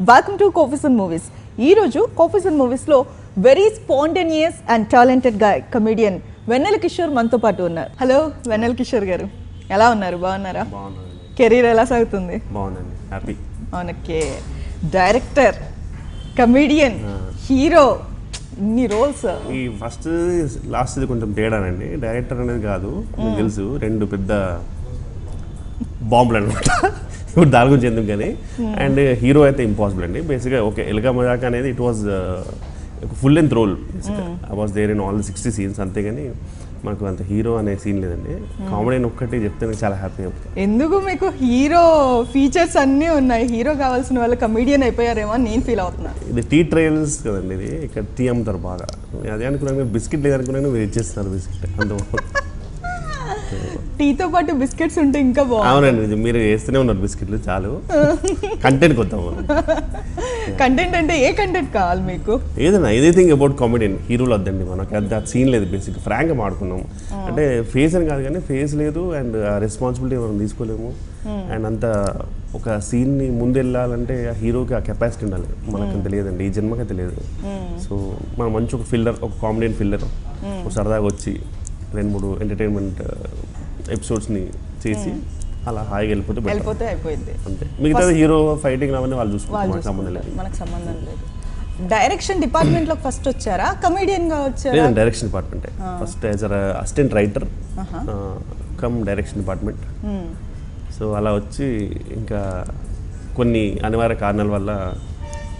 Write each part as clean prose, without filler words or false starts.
Welcome to కోఫీసన్ movies. ఈరోజు కోఫీసన్ మూవీస్లో very spontaneous and talented comedian Vennela Kishore మనతో పాటు ఉన్నారు. హలో వెన్నెల కిషోర్ గారు, ఎలా ఉన్నారు? బాగున్నారా? కెరీర్ ఎలా సాగుతుంది? బాగుందండి, happy. Okay, director, comedian, hero, ఇన్ని రోల్స్. ఈ ఫస్ట్ లాస్ట్ కొంచెం తేడానండి. డైరెక్టర్ అనేది కాదు, మీకు తెలుసు, రెండు పెద్ద బాంబులు అనమాట. ఇప్పుడు దాని గురించి ఎందుకు కానీ. అండ్ హీరో అయితే ఇంపాసిబుల్ అండి. బేసిక్గా ఓకే, ఎలుగా మజాక్ అనేది it was full length role. I was there in all 60 scenes. అంతేగాని మనకు అంత హీరో అనే సీన్ లేదండి. కామెడీ ఒక్కటి చెప్తే నాకు చాలా హ్యాపీ అవుతుంది. ఎందుకు మీకు హీరో ఫీచర్స్ అన్నీ ఉన్నాయి, హీరో కావాల్సిన వాళ్ళు కమెడియన్ అయిపోయారేమో అని నేను ఫీల్ అవుతున్నా. ఇది టీ ట్రయల్స్ కదండి, ఇది ఇక్కడ టీ అమ్ముతారు బాగా. అదే అనుకున్నాను, బిస్కెట్ లేదనుకున్నాను, మీరు ఇచ్చేస్తున్నారు బిస్కెట్. అంత టీతో పాటు బిస్కెట్స్ ఉంటే ఇంకా బాగుంది. అవునండి, మీరు వేస్తూనే ఉన్నారు బిస్కెట్లు, చాలు. కంటెంట్ కొద్దాం. కంటెంట్ అంటే ఏ కంటెంట్ కావాలి మీకు? ఏదైనా ఎనీథింగ్ అబౌట్ కామెడీ. హీరోలు వద్దండి మనకి, అది సీన్ లేదు. బేసిక్ ఫ్రాంక్గా మాడుకున్నాం అంటే ఫేస్ అని కాదు కానీ ఫేస్ లేదు అండ్ ఆ రెస్పాన్సిబిలిటీ మనం తీసుకోలేము. అండ్ అంత ఒక సీన్ని ముందెళ్ళాలంటే ఆ హీరోకి ఆ కెపాసిటీ ఉండాలి. మనకు తెలియదండి, ఈ జన్మకి తెలియదు. సో మనం మంచి ఒక ఫిల్లర్, ఒక కామెడీ ఫిల్లర్ సరదాగా వచ్చి 2-3 ఎంటర్టైన్మెంట్ ఎపిసోడ్స్ని చేసి అలా హాయిగా వెళ్ళిపోతే అయిపోయింది అంతే. మిగతా హీరో ఫైటింగ్ అవన్నీ వాళ్ళు చూసుకుంటారు, మనకు సంబంధం లేదు. మనకు సంబంధం లేదు. డైరెక్షన్ డిపార్ట్మెంట్లో ఫస్ట్ వచ్చారా, కమెడియన్గా వచ్చారా? లేదండి, డైరెక్షన్ డిపార్ట్మెంటే. First as assistant writer cum direction department. So అలా వచ్చి ఇంకా కొన్ని అనివార్య కారణాల వల్ల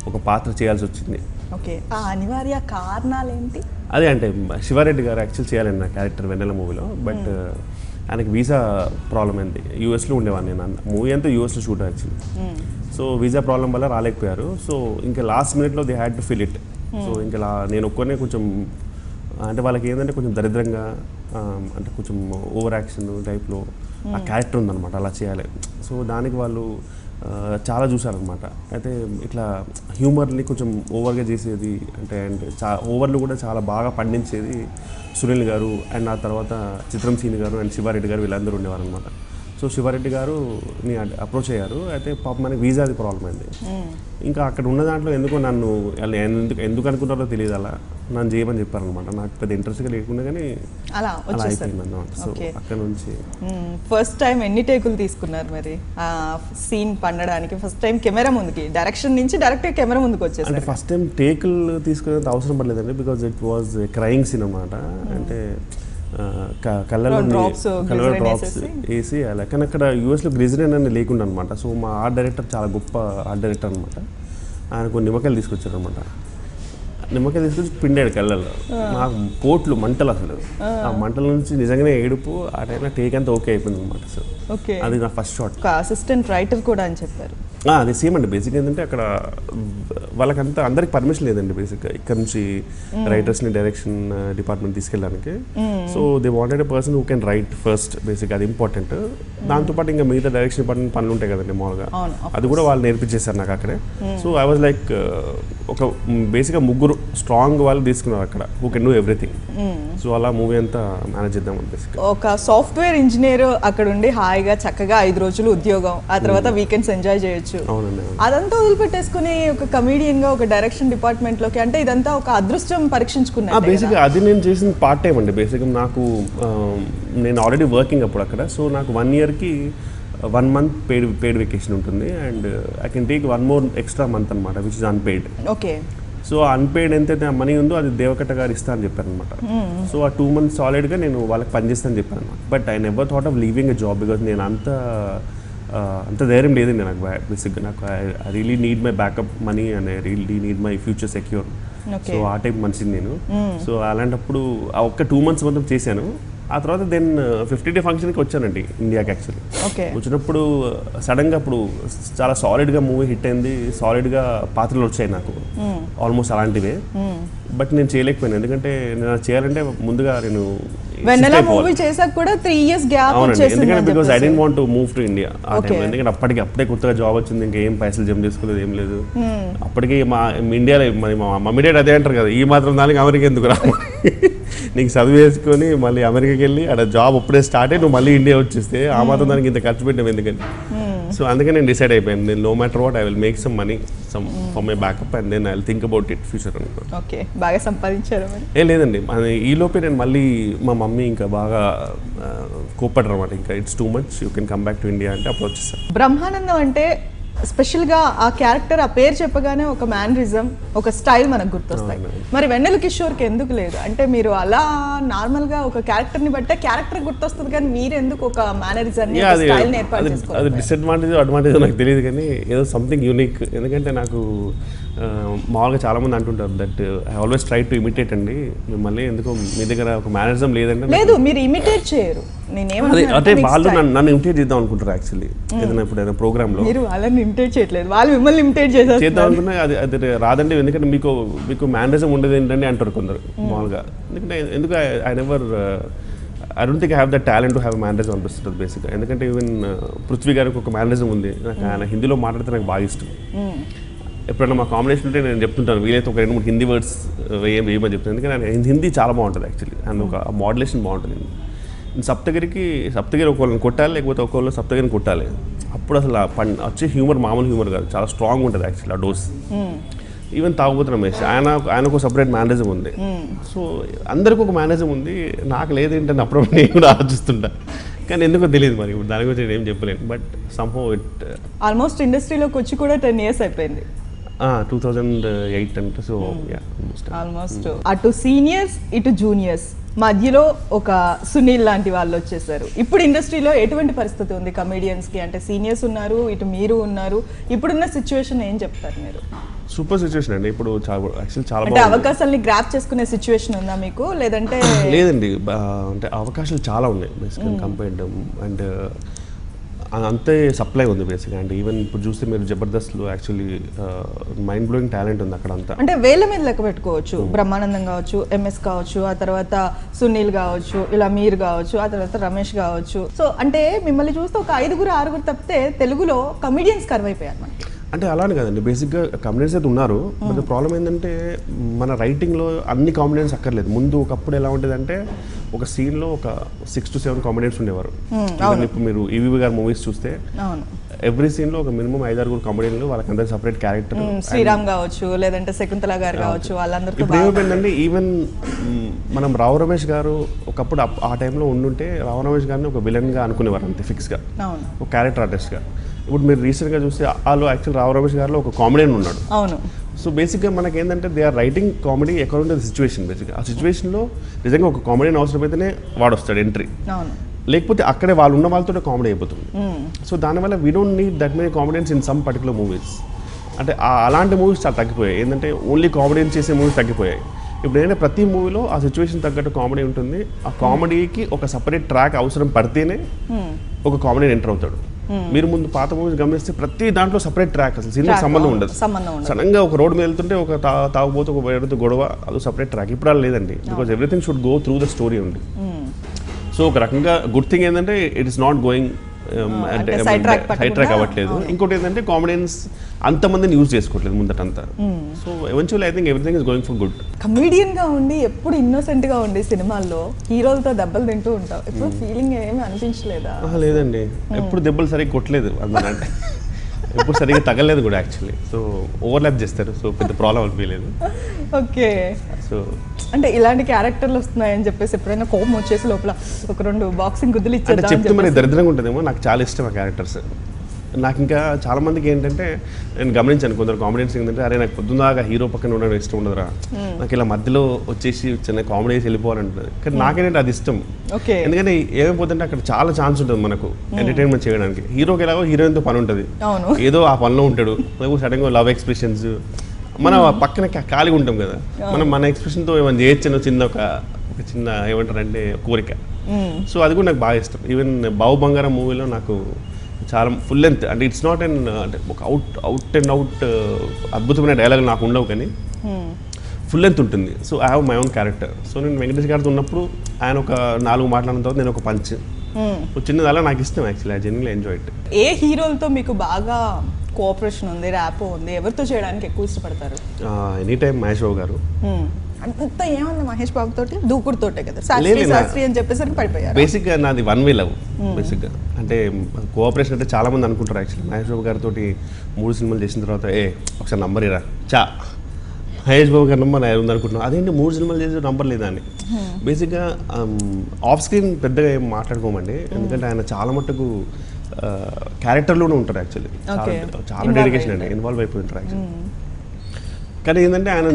ఒక పాత్ర చేయాల్సి వచ్చింది. ఓకే, ఆ అనివార్య కారణాలు ఏంటి? అదే అంటే శివారెడ్డి గారు యాక్చువల్ చేయాలండి నా క్యారెక్టర్ వెన్నెల మూవీలో. బట్ ఆయనకి వీసా ప్రాబ్లం అయింది. యూఎస్లో ఉండేవాడిని నేను. మూవీ అంతా యూఎస్లో shoot actually. So visa problem వల్ల రాలేకపోయారు. సో ఇంకా లాస్ట్ మినిట్లో they had to fill it. So ఇంకా నేను ఒక్కనే కొంచెం అంటే వాళ్ళకి ఏంటంటే కొంచెం దరిద్రంగా అంటే కొంచెం ఓవర్ యాక్షన్ టైప్లో ఆ క్యారెక్టర్ ఉందన్నమాట, అలా చేయాలి. సో దానికి వాళ్ళు చాలా చూసారనమాట. అయితే ఇట్లా హ్యూమర్ని కొంచెం ఓవర్గా చేసేది అంటే అండ్ ఓవర్లు కూడా చాలా బాగా పండించేది సునీల్ గారు అండ్ ఆ తర్వాత చిత్రం సీని గారు అండ్ శివారెడ్డి గారు, వీళ్ళందరూ ఉండేవారు అనమాట. సో శివారెడ్డి గారుని అప్రోచ్ అయ్యారు. అయితే పాప మనకి వీసాది ప్రాబ్లం అయింది. ఇంకా అక్కడ ఉన్న దాంట్లో ఎందుకో నన్ను ఎందుకు అనుకున్నారో తెలియదు, అలా నన్ను చేయమని చెప్పారనమాట. నాకు పెద్ద ఇంట్రెస్ట్గా లేకుండా కానీ అలా అయిపోయింది అన్నమాట. సో అక్కడ నుంచి ఫస్ట్ టైం ఎన్ని టేకులు తీసుకున్నారు మరి ఆ సీన్ పండడానికి? ఫస్ట్ టైం కెమెరా ముందుకి, డైరెక్షన్ నుంచి డైరెక్ట్గా కెమెరా ముందుకు వచ్చేసి అంటే ఫస్ట్ టైం టేకులు తీసుకునేంత అవసరం పడలేదండి. Because it was crying scene అనమాట. అంటే కళ్ళలో డ్రాప్స్ వేసి అలా. కానీ అక్కడ యూఎస్లో గ్లిజరిన్ అనేది లేకుండా అనమాట. సో మా ఆర్ట్ డైరెక్టర్ చాలా గొప్ప ఆర్ట్ డైరెక్టర్ అనమాట. ఆయన కొన్ని నిమ్మకాయలు తీసుకొచ్చారు అనమాట. నిమ్మకాయలు తీసుకొచ్చి పిండాడు కళ్ళల్లో. నాకు పోట్లు మంటలు, అసలు ఆ మంటల నుంచి నిజంగానే ఏడుపు. ఆ టైంలో టేక్ అంతా ఓకే అయిపోయింది అనమాట. సో అది నా ఫస్ట్ షాట్. అసిస్టెంట్ రైటర్ కూడా అని చెప్పారు. అది సేమ్ అండి. బేసిక్ ఏంటంటే అక్కడ వాళ్ళకంతా అందరికి పర్మిషన్ లేదండి బేసిక్గా ఇక్కడ నుంచి రైటర్స్ని డైరెక్షన్ డిపార్ట్మెంట్ తీసుకెళ్ళడానికి. So they wanted a person who can write first. Basic అది ఇంపార్టెంట్. దాంతోపాటు ఇంకా మిగతా డైరెక్షన్ డిపార్ట్మెంట్ పనులు ఉంటాయి కదండి మామూలుగా, అది కూడా వాళ్ళు నేర్పించేశారు నాకు అక్కడే. సో ఐ వాజ్ లైక్ ఒక బేసిక్గా ముగ్గురు స్ట్రాంగ్ వాళ్ళు తీసుకున్నారు అక్కడ, who can do everything. So అలా మూవీ అంతా మేనేజ్ చేద్దామని బేసిక్. ఒక సాఫ్ట్వేర్ ఇంజనీర్ అక్కడ ఉండి హాయిగా చక్కగా 5 రోజులు ఉద్యోగం, ఆ తర్వాత వీకెండ్స్ ఎంజాయ్ చేయొచ్చు. అదంతా వదిలిపెట్టేసుకుని ఒక కమెడియన్ గా ఒక డైరెక్షన్ డిపార్ట్మెంట్ లోకి, అంటే ఇదంతా ఒక అదృష్టం పరీక్షించుకున్నా. బేసిక్ అది నేను చేసిన పార్ట్ టైం అండి. బేసిక్ నాకు నేను ఆల్రెడీ వర్కింగ్ అప్పుడు అక్కడ. సో నాకు 1 yearకి 1 month paid vacation ఉంటుంది. And I can take 1 more extra month అనమాట, which is unpaid. Okay. So unpaid ఎంతైతే మనీ ఉందో అది దేవకట్ట గారు ఇస్తా అని చెప్పారు అనమాట. సో ఆ 2 months సాలిడ్గా నేను వాళ్ళకి పనిచేస్తాను చెప్పాను అనమాట. But I never thought of leaving a job. Because నేను అంత ధైర్యం లేదండి నాకు. బేసిక్గా నాకు I really need my backup money and I really need my future secure. So ఆ టైప్ మనిషిని నేను. సో అలాంటప్పుడు ఆ ఒక్క 2 months మొత్తం చేశాను. ఆ తర్వాత దెన్ 50 day ఫంక్షన్కి వచ్చానండి ఇండియాకి. యాక్చువల్లీ వచ్చినప్పుడు సడన్గా అప్పుడు చాలా సాలిడ్గా మూవీ హిట్ అయింది, సాలిడ్గా పాత్రలు వచ్చాయి నాకు ఆల్మోస్ట్ అలాంటివే. బట్ నేను చేయలేకపోయాను, ఎందుకంటే నేను చేయాలంటే ముందుగా నేను because I don't want to move to India ఆ టైంలో. ఎందుకంటే అప్పుడే కొత్తగా జాబ్ వచ్చింది, ఇంకా ఏం పైసలు జమ చేసుకోలేదు, ఏం లేదు. అప్పటికి మా ఇండియాలో మరి మా మమ్మీ డాడీ అదే అంటారు కదా, ఈ మాత్రం దానికి అమెరికా ఎందుకు రా, నీకు చదువు వేసుకొని మళ్ళీ అమెరికాకి వెళ్ళి అక్కడ జాబ్ అప్పుడే స్టార్ట్ అయ్యి నువ్వు మళ్ళీ ఇండియా వచ్చేస్తే ఆ మాత్రం దానికి ఇంత ఖర్చు పెట్టావు ఎందుకని. సో అందుకే నేను డిసైడ్ అయిపోయాను, నేను no matter what I will make some money some for my backup and then I will think about it future అనుకో. ఓకే, బాగా సంపాదించారు మరి. లేదండి, ఈ లోపే నేను మళ్ళీ మా మమ్మీ ఇంకా బాగా కోప్పడరు అనమాట, ఇంకా it's too much, you can come back to India అంటే అప్పుడు వచ్చేసాను. బ్రహ్మానందం అంటే స్పెషల్గా ఆ క్యారెక్టర్, ఆ పేరు చెప్పగానే ఒక మ్యానరిజం, ఒక స్టైల్ మనకు గుర్తొస్తాయి. మరి వెన్నెల కిషోర్కి ఎందుకు లేదు? అంటే మీరు అలా నార్మల్గా ఒక క్యారెక్టర్ని బట్టే క్యారెక్టర్ గుర్తొస్తుంది, కానీ మీరు ఎందుకు ఒక మేనరిజాన్ని, స్టైల్ని ఏర్పాటు చేసుకోవాలి? అది డిసడ్వాంటేజ్ అడ్వాంటేజ్ నాకు తెలియదు, కానీ ఏదో సంథింగ్ యూనిక్. ఎందుకంటే నాకు మామూలుగా చాలామంది అంటుంటారు that I always try to imitate అండి మిమ్మల్ని, ఎందుకు మీ దగ్గర ఒక మేనరిజం లేదంటే. లేదు, మీరు ఇమిటేట్ చేయరు. అంటే వాళ్ళు నన్ను ఇమిటేట్ చేద్దాం అనుకుంటారు యాక్చువల్లీ, ఏదైనా ఇప్పుడు ప్రోగ్రామ్లో. మీరు వాళ్ళని ఇమిటేట్ చేయట్లేదు, వాళ్ళు మిమ్మల్ని ఇమిటేట్ చేద్దాం అనుకున్నా, అది రాదండి, ఎందుకంటే మీకు మేనరిజం ఉండేది ఏంటండి అంటారు కొందరు మామూలుగా. ఎందుకు I never I don't think I have the talent to have mannerism అనిపిస్తుంది బేసిక్గా. ఎందుకంటే ఈవెన్ పృథ్వీ గారికి ఒక మేనరిజం ఉంది, నాకు ఆయన హిందీలో మాట్లాడితే నాకు బాగా ఇష్టం. ఎప్పుడైనా మా కాంబినేషన్ ఉంటే నేను చెప్తుంటాను, వీలైతే ఒక 2-3 హిందీ వర్డ్స్ వేయమని చెప్తాను, ఎందుకంటే ఆయన హిందీ చాలా బాగుంటుంది యాక్చువల్లీ, అండ్ ఒక మోడ్యులేషన్ బాగుంటుంది. సప్తగిరి ఒకళ్ళని కొట్టాలి, లేకపోతే ఒకళ్ళు సప్తగిరిని కొట్టాలి, అప్పుడు అసలు వచ్చే హ్యూమర్ మామూలు హ్యూమర్ కాదు, చాలా స్ట్రాంగ్ ఉంటుంది యాక్చువల్లీ ఆ డోస్. ఈవెన్ తాగుబోతు రమేష్ ఆయనకు ఒక సపరేట్ మేనరిజం ఉంది. సో అందరికీ ఒక మేనరిజం ఉంది, నాకు లేదేంటని అప్పుడు నేను కూడా ఆలోచిస్తుంటా, కానీ ఎందుకో తెలియదు మరి, దాని గురించి నేను ఏం చెప్పలేను. బట్ సమ్హౌ ఇట్ ఆల్మోస్ట్ ఇండస్ట్రీలోకి వచ్చి కూడా 10 years అయిపోయింది. 2008 అంటే, సో ఆల్మోస్ట్ అటు సీనియర్స్ ఇటు జూనియర్స్ మధ్యలో ఒక సునీల్ లాంటి వాళ్ళు వచ్చేసారు. ఇప్పుడు ఇండస్ట్రీలో ఎటువంటి పరిస్థితి ఉంది కమెడియన్స్కి? అంటే సీనియర్స్ ఉన్నారు, ఇటు మీరు ఉన్నారు, ఇప్పుడున్న సిచ్యువేషన్ ఏం చెప్తారు మీరు? సూపర్ సిచ్యువేషన్ అండి ఇప్పుడు, యాక్చువల్లీ చాలా అంటే అవకాశాలని గ్రాప్ చేసుకునే సిచ్యువేషన్ ఉందా మీకు, లేదంటే? లేదండి, అంటే అవకాశాలు చాలా ఉన్నాయి బేసిక్గా కంపేర్డ్, అండ్ అంతే సప్లై ఉంది బేసిక్గా. అండ్ ఈవెన్ ఇప్పుడు చూస్తే మీరు జబర్దస్త్లో యాక్చువల్లీ మైండ్ బ్లోయింగ్ టాలెంట్ ఉంది అక్కడ అంతా. అంటే వేల మీద లెక్క పెట్టుకోవచ్చు, బ్రహ్మానందం కావచ్చు, ఎంఎస్ కావచ్చు, ఆ తర్వాత సునీల్ కావచ్చు, ఇలా మీరు కావచ్చు, ఆ తర్వాత రమేష్ కావచ్చు. సో అంటే మిమ్మల్ని చూస్తే ఒక 5-6 తప్పితే తెలుగులో కమెడియన్స్ కరువు అయిపోయారు మనకి. అంటే అలానే కదండి, బేసిక్గా కామెడియన్స్ అయితే ఉన్నారు, బట్ ప్రాబ్లం ఏంటంటే మన రైటింగ్లో అన్ని కామెడియన్స్ అక్కర్లేదు. ముందు ఒకప్పుడు ఎలా ఉండేదంటే ఒక సీన్లో ఒక 6 to 7 కామెడియన్స్ ఉండేవారు. ఇప్పుడు మీరు ఈవీవి గారి మూవీస్ చూస్తే ఎవ్రీ సీన్లో ఒక మినిమం 5-6 కామెడియన్లు, వాళ్ళకి అందరికి సపరేట్ క్యారెక్టర్. శ్రీరామ్ కావచ్చు, లేదంటే శకుంతల గారు కావచ్చు, వాళ్ళందరితో. ఇప్పుడు ఏమైపోయిందండి, ఈవెన్ మనం రావు రమేష్ గారు ఒకప్పుడు ఆ టైంలో ఉండుంటే రావు రమేష్ గారిని ఒక విలన్గా అనుకునేవారు అంతే ఫిక్స్గా, ఒక క్యారెక్టర్ ఆర్టిస్ట్గా. ఇప్పుడు మీరు రీసెంట్గా చూస్తే వాళ్ళు యాక్చువల్ రావు రమేష్ గారిలో ఒక కామెడియన్ ఉన్నాడు. అవును. సో బేసిక్గా మనకి ఏంటంటే they are writing comedy according to the situation. బేసిక్గా ఆ సిచ్యువేషన్లో నిజంగా ఒక కామెడియన్ అవసరమైతేనే వాడు వస్తాడు ఎంట్రీ, లేకపోతే అక్కడే వాళ్ళు ఉన్న వాళ్ళతో కామెడీ అయిపోతుంది. సో దానివల్ల we don't need that many comedians in some particular movies. అంటే అలాంటి మూవీస్ చాలా తగ్గిపోయాయి, ఏంటంటే ఓన్లీ కామెడియన్ చేసే మూవీస్ తగ్గిపోయాయి. ఇప్పుడు ఏంటంటే ప్రతి మూవీలో ఆ సిచ్యువేషన్ తగ్గట్టు కామెడీ ఉంటుంది, ఆ కామెడీకి ఒక సపరేట్ ట్రాక్ అవసరం పడితేనే ఒక కామెడియన్ ఎంటర్ అవుతాడు. మీరు ముందు పాత మూవీస్ గమనిస్తే ప్రతి దాంట్లో సపరేట్ ట్రాక్, అసలు సినిమాకి సంబంధం ఉండదు. సడన్గా ఒక రోడ్ మీద వెళ్తుంటే ఒక తాగుపోతే ఒక వేడితో గొడవ, అది సపరేట్ ట్రాక్. ఇప్పుడు అలా లేదండి, because everything should go through the story ఉంది. సో ఒక రకంగా గుడ్ థింగ్ ఏంటంటే ఇట్ ఇస్ నాట్ గోయింగ్ అంటే సైడ్ ట్రాక్ అవ్వట్లేదు. ఇంకోటి ఏంటంటే కామెడియన్స్ అంతమందిని యూజ్ చేసుకోవట్లేదు ముందటంతా. So eventually I think everything is going for good. Comedian గా ఉండి ఎప్పుడు ఇన్నోసెంట్ గా ఉండి సినిమాల్లో హీరోలతో దెబ్బలు తింటూ ఉంటావు, ఎప్పుడు ఫీలింగ్ ఏమీ అనిపించలేదా? లేదండి, ఎప్పుడు దెబ్బలు సరిగ్గా కొట్టలేదు అంటే ఎప్పుడు సరిగ్గా తగలేదు కూడా యాక్చువల్లీ. సో ఓవర్లాప్ చేస్తారు, సో పెద్ద ప్రాబ్లం అనిపించలేదు. ఓకే. సో అంటే ఇలాంటి క్యారెక్టర్లు వస్తున్నాయని చెప్పేసి ఎప్పుడైనా కోపం వచ్చేసి లోపల ఒక 2 బాక్సింగ్ గుద్దులు ఇచ్చేద్దాం చెప్తే మరి దరిద్రంగా ఉంటుందేమో. నాకు చాలా ఇష్టం ఆ క్యారెక్టర్స్. నాకు ఇంకా చాలామందికి ఏంటంటే నేను గమనించాను, కొందరు కామెడియన్స్ ఏంటంటే అరే నాకు పొద్దున్నాగా హీరో పక్కన ఉండడం ఇష్టం ఉండదురా, నాకు ఇలా మధ్యలో వచ్చేసి చిన్న కామెడీ వేసి వెళ్ళిపోవాలంటుంది. కానీ నాకేంటంటే అది ఇష్టం. ఎందుకంటే ఏమైపోతుంటే అక్కడ చాలా ఛాన్స్ ఉంటుంది మనకు ఎంటర్టైన్మెంట్ చేయడానికి. హీరోకి ఎలాగో హీరోయిన్తో పని ఉంటుంది, ఏదో ఆ పనిలో ఉంటాడు, లేకపోతే సడన్గా లవ్ ఎక్స్ప్రెషన్స్, మనం పక్కన ఖాళీగా ఉంటాం కదా, మనం మన ఎక్స్ప్రెషన్తో ఏమైనా చేయొచ్చు చిన్న ఒక చిన్న ఏమంటారంటే కోరిక. సో అది కూడా నాకు బాగా ఇష్టం. ఈవెన్ బావు బంగారం మూవీలో నాకు చాలా ఫుల్ లెంత్, అంటే ఇట్స్ నాట్ అండ్ అంటే ఒక అవుట్ అండ్ అవుట్ అద్భుతమైన డైలాగ్ నాకు ఉండవు, కానీ ఫుల్ లెంత్ ఉంటుంది. So I have my own character. So నేను వెంకటేష్ గారితో ఉన్నప్పుడు ఆయన ఒక 4 మాట్లాడిన తర్వాత నేను ఒక పంచ్ చిన్నది, అలా నాకు ఇష్టం actually. I genuinely enjoy it. ఏ హీరోలతో మీకు బాగా కోఆపరేషన్ ఉంది, ర్యాపో ఉంది, ఎవరితో చేయడానికి ఎక్కువ ఇష్టపడతారు? ఎనీ టైం మహేష్ బాబు గారు, అంత ఏమన్నా మహేష్ బాబు తోటి దూకుడుతోటే కదా, శాస్త్రి శాస్త్రి అని చెప్పేసరికి పడిపోయారు. బేసిక్గా నాది వన్ వే లవ్ బేసిక్గా. అంటే కోఆపరేషన్ అంటే చాలా మంది అనుకుంటారు యాక్చువల్లీ. మహేష్ బాబు గారితో 3 సినిమాలు చేసిన తర్వాత ఒకసారి నంబర్ ఇరా మహేష్ బాబు గారి నెంబర్ ఉంది అనుకుంటున్నాను. అదేంటి 3 సినిమాలు చేసి నంబర్ లేదా అని. బేసిక్గా ఆఫ్ స్క్రీన్ పెద్దగా ఏం మాట్లాడుకోమండి, ఎందుకంటే ఆయన చాలా మట్టుకు క్యారెక్టర్లోనే ఉంటారు యాక్చువల్లీ. చాలా డెడికేషన్ అండి, ఇన్వాల్వ్ అయిపోయి ఉంటారు యాక్చువల్లీ. కానీ ఏంటంటే ఆయన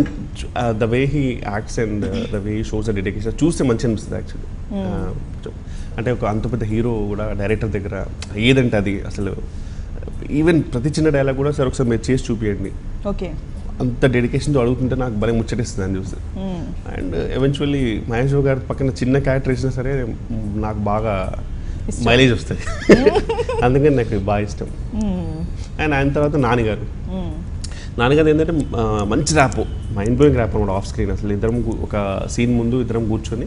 the way he acts and the way he shows the dedication చూస్తే మంచి అనిపిస్తుంది యాక్చువల్లీ. అంటే ఒక అంత పెద్ద హీరో కూడా డైరెక్టర్ దగ్గర ఏదంటే అది అసలు ఈవెన్ ప్రతి చిన్న డైలాగ్ కూడా సార్ ఒకసారి మీరు చేసి చూపించండి, ఓకే, అంత డెడికేషన్తో అడుగుతుంటే నాకు భలే ముచ్చటిస్తుంది అని చూస్తే. అండ్ ఎవెన్చువల్లీ మహేష్ బాబు గారి పక్కన చిన్న క్యారెక్టర్ ఇచ్చినా సరే నాకు బాగా మైలేజ్ వస్తుంది. అందుకని నాకు బాగా ఇష్టం. అండ్ ఆయన తర్వాత నాన్నగారు ఏంటంటే మంచి ర్యాప్, మైండ్ బ్లోయింగ్ ర్యాప్ అనమాట ఆఫ్ స్క్రీన్. అసలు ఇద్దరం ఒక సీన్ ముందు ఇద్దరం కూర్చొని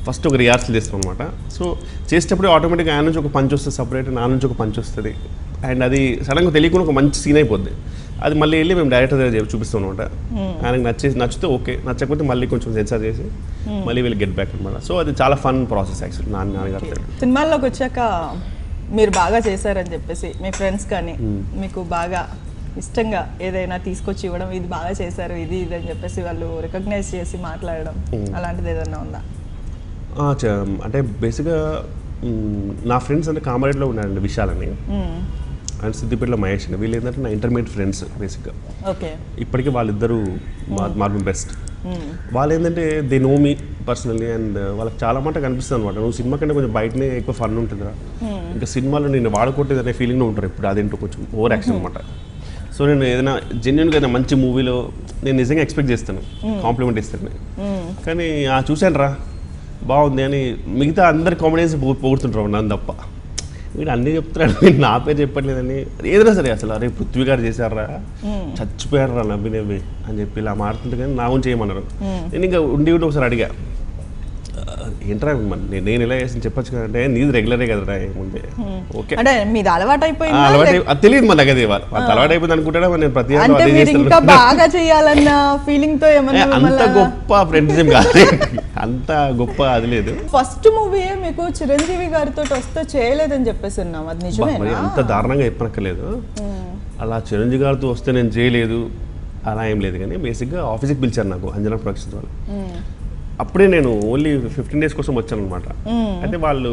ఫస్ట్ ఒక రిహార్సల్ చేస్తాం అనమాట. సో చేసేటప్పుడు ఆటోమేటిక్గా ఆయన నుంచి ఒక పంచ్ వస్తుంది సపరేట్, నా నుంచి ఒక పంచ్ వస్తుంది. అండ్ అది సడన్గా తెలియకుండా ఒక మంచి సీన్ అయిపోద్ది. అది మళ్ళీ వెళ్ళి మేము డైరెక్టర్ దగ్గర చూపిస్తాం అనమాట. ఆయనకు నచ్చితే ఓకే, నచ్చకపోతే మళ్ళీ కొంచెం సెన్సార్ చేసి మళ్ళీ వీళ్ళు గెట్ బ్యాక్ అనమాట. సో అది చాలా ఫన్ ప్రాసెస్ యాక్చువల్లీ. నాన్నగారు సినిమాల్లోకి వచ్చాక మీరు బాగా చేశారని చెప్పేసి మీ ఫ్రెండ్స్ కానీ మీకు బాగా ఇష్టంగా ఏదైనా తీసుకొచ్చి ఇవ్వడం, ఇది బాగా చేశారు ఇది ఇది అని చెప్పేసి వాళ్ళు రికగ్నైజ్ చేసి మాట్లాడడం, అలాంటిది ఏదైనా ఉందా? అంటే బేసిక్గా నా ఫ్రెండ్స్ అంటే కామారెడ్డిలో ఉన్నారండి, విశాలని అండ్ సిద్దిపేటలో మహేష్ అండి. వీళ్ళు ఏంటంటే నా ఇంటర్మీడియట్ ఫ్రెండ్స్ బేసిక్గా. ఓకే, ఇప్పటికీ వాళ్ళిద్దరూ మార్బు బెస్ట్. వాళ్ళు ఏంటంటే they know me personally and వాళ్ళకి చాలా మాట కనిపిస్తుంది అనమాట. నువ్వు సినిమా కంటే కొంచెం బయటనే ఎక్కువ ఫన్ ఉంటుందిరా, ఇంకా సినిమాలో నేను వాడుకోవట్లేదు అనే ఫీలింగ్లో ఉంటారు ఇప్పుడు. అదేంటో కొంచెం ఓవర్ యాక్షన్ అనమాట. సో నేను ఏదైనా జెన్యున్గా ఏదైనా మంచి మూవీలో నేను నిజంగా ఎక్స్పెక్ట్ చేస్తాను, కాంప్లిమెంట్ ఇస్తాను. కానీ చూశాను రా బాగుంది అని మిగతా అందరి కామెడీస్ పొగుడుతుంటారు నన్ను తప్ప. వీడు అన్నీ చెప్తున్నాడు, నేను నా పేరు చెప్పట్లేదని. ఏదైనా సరే అసలు అరే పృథ్వీ గారు చేశారా, చచ్చిపోయారు రా నవ్వి అని చెప్పి ఇలా మాడుతుంటే కానీ నా గురించి చేయమన్నారు. నేను ఇంకా ఉండి ఒకసారి అడిగా, ఏంట్రా నేను ఇలా చేసి చెప్పొచ్చు కదంటే నీది రెగ్యులరే కదరా ముందే. ఓకే అంటే మీది అలవాటు అయిపోయింది, అలవాటు తెలియదు మన దగ్గర వాళ్ళ అలవాటు అయిపోయింది అనుకుంటా. నేను ప్రతి ఇంకా బాగా చేయాలన్న ఫీలింగ్ తో ఏమన్నా అంత గొప్ప ఫ్రెండ్షిప్ కాదు, అంత గొప్ప అది లేదు. ఫస్ట్ మూవీ మీకు చిరంజీవి గారితో వస్తే చేయలేదని చెప్పేసి ఉన్నాం, అది నిజమే? అంత దారుణంగా చెప్పనక్కర్లేదు. అలా చిరంజీవి గారితో వస్తే నేను చేయలేదు అలా ఏం లేదు. కానీ బేసిక్గా ఆఫీస్కి పిలిచారు నాకు అంజనా ప్రొడక్షన్స్ వాళ్ళు. అప్పుడే నేను ఓన్లీ 15 days కోసం వచ్చాను అనమాట. అయితే వాళ్ళు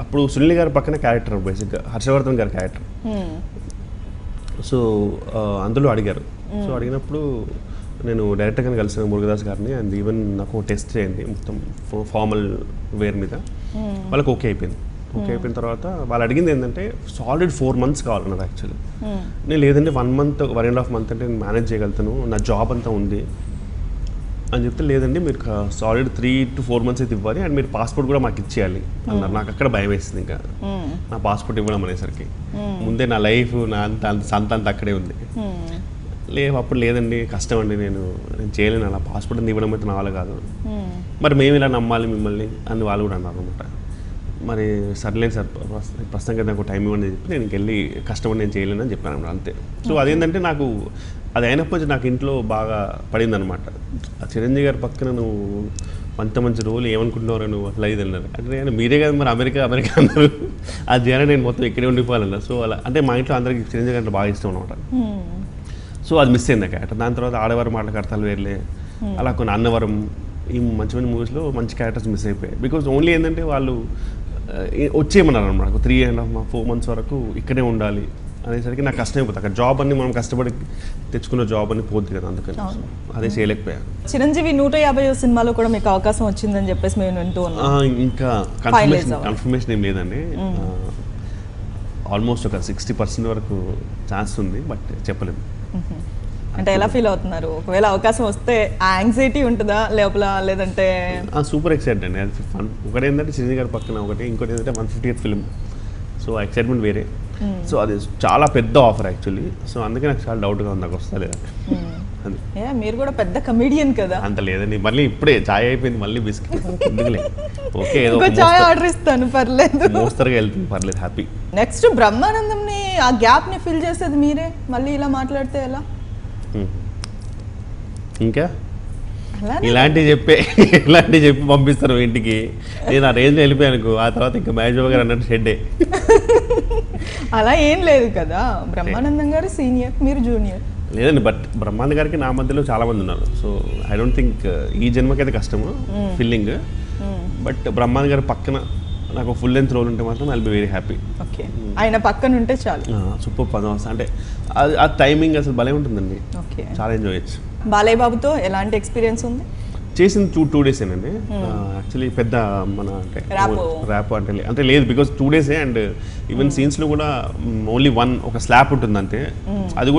అప్పుడు సునీల్ గారి పక్కన క్యారెక్టర్ బేసిక్గా హర్షవర్ధన్ గారి క్యారెక్టర్. సో అందులో అడిగారు. సో అడిగినప్పుడు నేను డైరెక్టర్గా కలిసిన మురుగదాస్ గారిని, అండ్ ఈవెన్ నాకు టెస్ట్ చేయండి మొత్తం ఫార్మల్ వేర్ మీద. వాళ్ళకి ఓకే అయిపోయింది. ఓకే అయిపోయిన తర్వాత వాళ్ళు అడిగింది ఏంటంటే సాలిడ్ 4 months కావాలన్నారు యాక్చువల్లీ. నేను లేదంటే 1 month 1.5 month అంటే నేను మేనేజ్ చేయగలుగుతాను, నా జాబ్ అంతా ఉంది అని చెప్తే, లేదండి మీరు సాలిడ్ 3 to 4 months అయితే ఇవ్వాలి, అండ్ మీరు పాస్పోర్ట్ కూడా మాకు ఇచ్చేయాలి అన్నారు. నాకు అక్కడ భయం వేసింది, ఇంకా నా పాస్పోర్ట్ ఇవ్వడం అనేసరికి ముందే నా లైఫ్ నా అంత అక్కడే ఉంది. అప్పుడు లేదండి కష్టం అండి, నేను చేయలేను అలా, పాస్పోర్ట్ ఇవ్వడం అయితే నా వల్ల కాదు, మరి మేము ఇలా నమ్మాలి మిమ్మల్ని అని వాళ్ళు కూడా అన్నారు అనమాట. మరి సర్లేదు సార్ ప్రస్తుతానికి నాకు టైం ఇవ్వండి చెప్పి నేను ఇంకెళ్ళి కష్టపడి నేను చేయలేను అని చెప్పాను అన్నమాట, అంతే. సో అదేంటంటే నాకు అది అయినప్పుడు నాకు ఇంట్లో బాగా పడింది అనమాట. చిరంజీవి గారి పక్కన నువ్వు మంచి రోజులు ఏమనుకుంటున్నావు నువ్వు అట్లా ఇది అన్నారు. అంటే మీరే కదా మరి అమెరికా అన్నారు, అది చేయాలని నేను మొత్తం ఇక్కడే ఉండిపోవాలన్నారు. సో అలా అంటే మా ఇంట్లో అందరికీ చిరంజీవి గారు బాగా ఇష్టం అనమాట. సో అది మిస్ అయింది క్యారెక్టర్. దాని తర్వాత ఆడవారు మాటల కడతాలు వేర్లే, అలా కొన్ని అన్నవరం, ఈ మంచి మూవీస్లో మంచి క్యారెక్టర్స్ మిస్ అయిపోయాయి. బికాజ్ ఓన్లీ ఏంటంటే వాళ్ళు వచ్చేయమన్నారు అనమాట, 3.5-4 months వరకు ఇక్కడే ఉండాలి అనేసరికి నాకు కష్టం అయిపోతుంది. అక్కడ జాబ్ అన్ని మనం కష్టపడి తెచ్చుకున్న జాబ్ అని పోద్ది కదా, అందుకని అదే చేయలేకపోయాను. చిరంజీవి 150వ సినిమాలో కూడా మీకు అవకాశం వచ్చిందని చెప్పేసి మేము వింటూ ఉన్నాం. ఇంకా కన్ఫర్మేషన్ ఏం లేదండి. ఆల్మోస్ట్ ఒక 60% వరకు ఛాన్స్ ఉంది, బట్ చెప్పలేము. అంటే ఎలా ఫీల్ అవుతున్నారు? ఒకవేళ అవకాశం వస్తే ఆ యాంగ్జైటీ ఉంటుందా లోపల, లేదంటే? సూపర్ ఎక్సైటెడ్ అండి, అది ఫన్. ఒకటి ఏంటంటే చిరంజీవి గారి పక్కన ఒకటి, ఇంకోటి ఏంటంటే 150th ఫిల్మ్. సో ఆ ఎక్సైట్మెంట్ వేరే. సో అది చాలా పెద్ద ఆఫర్ యాక్చువల్లీ. సో అందుకే నాకు చాలా డౌట్గా ఉంది నాకు వస్తా లేదా. మీరు కూడా పెద్ద కమెడియన్ కదా. అంత లేదండి, మళ్ళీ ఇప్పుడే చాయ్ అయిపోయింది, మళ్ళీ బిస్కెట్ ఎందుకులే. ఓకే చాయ్ ఆర్డర్ ఇస్తాను, పర్లేదు, మోస్తరుగా వెళ్తుంది, పర్లేదు, హ్యాపీ. నెక్స్ట్ బ్రహ్మానందంని ఆ గ్యాప్ ని ఫిల్ చేసేది మీరే, మళ్ళీ ఇలా మాట్లాడితే ఎలా? ఇంకా ఇలాంటివి చెప్పి పంపిస్తారు ఇంటికి. నేను ఆ రేంజ్లో వెళ్ళిపోయాను ఆ తర్వాత ఇంకా మహేష్ బాబు గారు అన్నట్టు షెడ్డే. అలా ఏం లేదు కదా, బ్రహ్మానందం గారు సీనియర్, మీరు జూనియర్. లేదండి, బట్ బ్రహ్మానంద గారికి నా మధ్యలో చాలా మంది ఉన్నారు. సో ఐ డోంట్ థింక్ ఈ జన్మకైతే కష్టము ఫీలింగ్. బట్ బ్రహ్మానంద గారి పక్కన నాకు ఫుల్ లెంత్ రోల్ ఉంటే మాత్రం I will be very happy. Okay, ఆయన పక్కన ఉంటే చాలు. సూపర్ 10 అంటే ఆ టైమింగ్ అసలు భలే ఉంటుందండి. ఓకే, చాలా ఎంజాయ్ చేయొచ్చు. బాలయ్య బాబుతో ఎలాంటి ఎక్స్పీరియన్స్ ఉంది? చేసింది 2 days ఏనండి. యాక్చువల్లీ పెద్ద మన అంటే ర్యాప్ అంటే లేదు, బికాస్ 2 days అండ్ ఈవెన్ సీన్స్లో కూడా ఓన్లీ ఒక స్లాబ్ ఉంటుంది అంతే. అది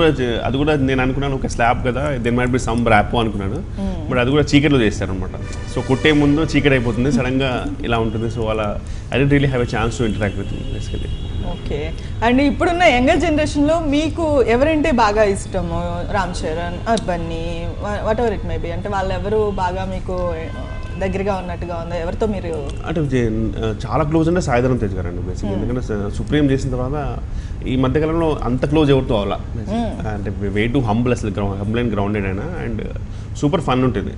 కూడా నేను అనుకున్నాను ఒక స్లాబ్ కదా, then might be some rap అనుకున్నాను. బట్ అది కూడా చీకట్లో చేస్తారు అనమాట. సో కొట్టే ముందు చీకటి అయిపోతుంది, సడన్గా ఇలా ఉంటుంది. సో అలా I don't really have a chance to interact with basically. Okay, and ఇప్పుడున్న యంగర్ జనరేషన్లో మీకు ఎవరంటే బాగా ఇష్టము? Ram Charan, Bunny, what ever it may be, అంటే వాళ్ళు ఎవరు బాగా మీకు దగ్గరగా ఉన్నట్టుగా ఉందా? ఎవరితో మీరు అంటే చాలా క్లోజ్ అంటే సాయిధరం తేజ్ గారు అండి బేసిక్. ఎందుకంటే సుప్రీం చేసిన తర్వాత ఈ మధ్యకాలంలో అంత క్లోజ్ ఎవరితో అవ్వాలా. అంటే వే టు హంబుల్, అసలు హంబుల్ అండ్ గ్రౌండెడ్ అయినా, అండ్ సూపర్ ఫన్ ఉంటుంది.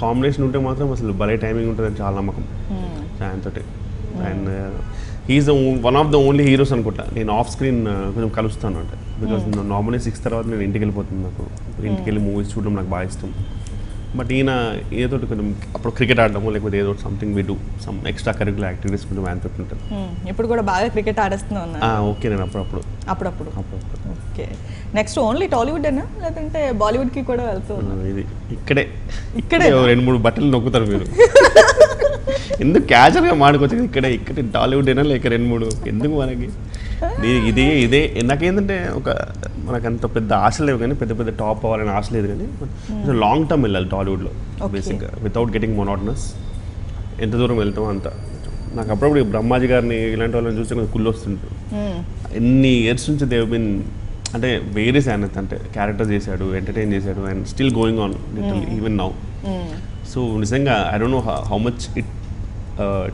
కాంబినేషన్ ఉంటే మాత్రం అసలు భలే టైమింగ్ ఉంటుంది అని చాలా నమ్మకం ఆయనతోటి. And he's one of the only heroes అనుకుంటా నేను ఆఫ్ స్క్రీన్ కొంచెం కలుస్తాను అంటే. బికాస్ నార్మల్లీ 6 తర్వాత నేను ఇంటికి వెళ్ళిపోతుంది. నాకు ఇంటికి వెళ్ళి మూవీస్ చూడడం నాకు బాగా ఇష్టం. బట్ ఈయన ఏదో కొంచెం అప్పుడు క్రికెట్ ఆడడము లేకపోతే ఏదో something we do some extracurricular activities కొంచెం ఆయన ఉంటుంది. ఇప్పుడు కూడా బాగా క్రికెట్ ఆడేస్తున్నా. ఓకే, నేను అప్పుడప్పుడు. ఓకే, నెక్స్ట్ ఓన్లీ టాలీవుడ్ అయినా లేదంటే బాలీవుడ్కి కూడా వెళ్తూ? ఇది ఇక్కడే 2-3 బట్టలు నొక్కుతారు మీరు. ఎందుకు క్యాజువల్గా మాడుకోవచ్చు ఇక్కడ టాలీవుడ్ అయినా లేక 2-3 ఎందుకు మనకి ఇదే నాకేంటంటే మనకు అంత పెద్ద ఆశ లేవు, కానీ పెద్ద టాప్ అవ్వాలని ఆశ లేదు, కానీ లాంగ్ టర్మ్ వెళ్ళాలి టాలీవుడ్లో బేసిక్గా వితౌట్ గెటింగ్ మొనాటనస్. ఎంత దూరం వెళ్తామో అంత. నాకు అప్పుడప్పుడు బ్రహ్మాజీ గారిని ఇలాంటి వాళ్ళని చూస్తే నాకు కుళ్ళు వస్తుంటారు. ఎన్ని ఇయర్స్ నుంచి దేవ్ బిన్ అంటే వేరియస్ అంటే క్యారెక్టర్ చేశాడు, ఎంటర్టైన్ చేశాడు, and still going on literally even now. So నిజంగా I don't know how much it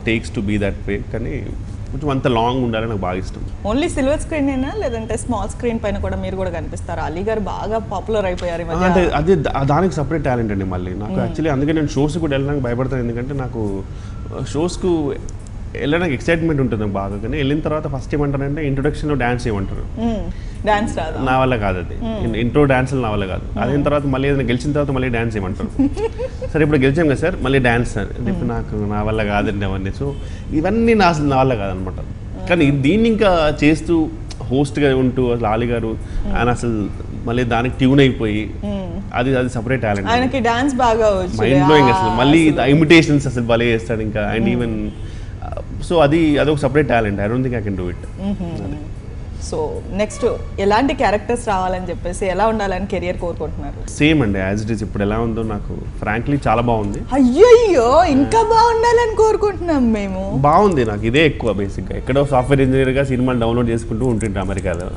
takes to be that way, కానీ కొంచెం అంత లాంగ్ ఉండాలని నాకు బాగా ఇష్టం. ఓన్లీ సిల్వర్ స్క్రీన్ అయినా లేదంటే స్మాల్ స్క్రీన్ పైన కూడా మీరు కూడా కనిపిస్తారు? అలీ గారు బాగా పాపులర్ అయిపోయారు. అంటే అది దానికి సపరేట్ టాలెంట్ అండి మళ్ళీ నాకు. యాక్చువల్లీ అందుకే నేను షోస్ కూడా వెళ్ళడానికి భయపడతాను. ఎందుకంటే నాకు షోస్కు వెళ్ళడానికి ఎక్సైట్మెంట్ ఉంటుంది నాకు బాగా, కానీ వెళ్ళిన తర్వాత ఫస్ట్ ఏమంటారంటే ఇంట్రొడక్షన్లో డ్యాన్స్ చేయమంటారు. డాన్స్ రాదు, నా వల్ల కాదు అది. ఇంట్రో డాన్స్లు నా వల్ల కాదు. అదైన తర్వాత మళ్ళీ ఏదైనా గెలిచిన తర్వాత మళ్ళీ డాన్స్ చేయమంటారు. సరే ఇప్పుడు గెలిచాం కదా సార్, మళ్ళీ డాన్స్ సార్, ఇప్పుడు నాకు నా వల్ల కాదండి అవన్నీ. సో ఇవన్నీ నా వల్ల కాదనమాట. కానీ దీన్ని ఇంకా చేస్తూ హోస్ట్గా ఉంటూ అసలు ఆలీ గారు ఆయన అసలు మళ్ళీ దానికి ట్యూన్ అయిపోయి అది సపరేట్ టాలెంట్. ఆయనకి డాన్స్ బాగా మైండ్ బ్లోయింగ్ అసలు. మళ్ళీ ఇమిటేషన్స్ అసలు భలే చేస్తాడు ఇంకా. అండ్ ఈవెన్ సో అదొక separate talent. I don't think I can do it. So next ఎలాంటి క్యారెక్టర్స్ రావాలని చెప్పేసి, ఎలా ఉండాలని కెరియర్ కోరుకుంటున్నారు? సేమ్ అండి, యాజ్ ఇట్ ఈస్. ఇప్పుడు ఎలా ఉందో నాకు ఫ్రాంక్లీ చాలా బాగుంది. అయ్యో ఇంకా బాగుండాలని కోరుకుంటున్నాం మేము. బాగుంది నాకు ఇదే ఎక్కువ. బేసిక్గా ఎక్కడో సాఫ్ట్వేర్ ఇంజనీర్గా సినిమాలు డౌన్లోడ్ చేసుకుంటూ ఉంటుంటా అమెరికాలో.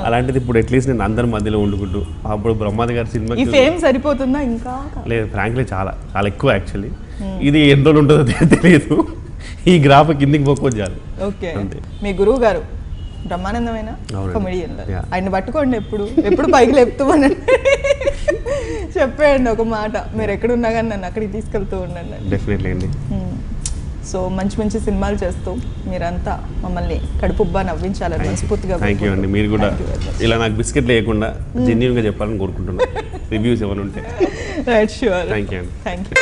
అలాంటిది ఇప్పుడు అట్లీస్ట్ నేను అందరి మధ్యలో ఉండుకుంటూ అప్పుడు బ్రహ్మాది గారి సినిమా ఈ ఫేమ్ సరిపోతుందా? ఇంకా లేదు, ఫ్రాంక్లీ చాలా చాలా ఎక్కువ యాక్చువల్లీ. ఇది ఎన్ని రోజులు ఉంటుందో తెలియదు. ఈ గ్రాఫ్ కిందికి పోకొచ్చారు. ఓకే, మీ గురువు గారు బ్రహ్మానందమైన కమెడియన్, ఆయన పట్టుకోండి, ఎప్పుడు పైకి లేపుతామనండి. చెప్పేయండి ఒక మాట, మీరు ఎక్కడున్నా కానీ నన్ను అక్కడికి తీసుకెళ్తూ ఉండండి. డెఫినెట్లీ అండి. సో మంచి సినిమాలు చేస్తూ మీరంతా మమ్మల్ని కడుపుబ్బా నవ్వించాలని మనస్ఫూర్తిగా. థ్యాంక్ యూ అండి. మీరు కూడా ఇలా నాకు బిస్కెట్ లేకుండా జెన్యూన్గా చెప్పాలని కోరుకుంటున్నాను. రివ్యూస్ ఏమైనా ఉంటే. Right, sure. థ్యాంక్ యూ అండి. Thank you.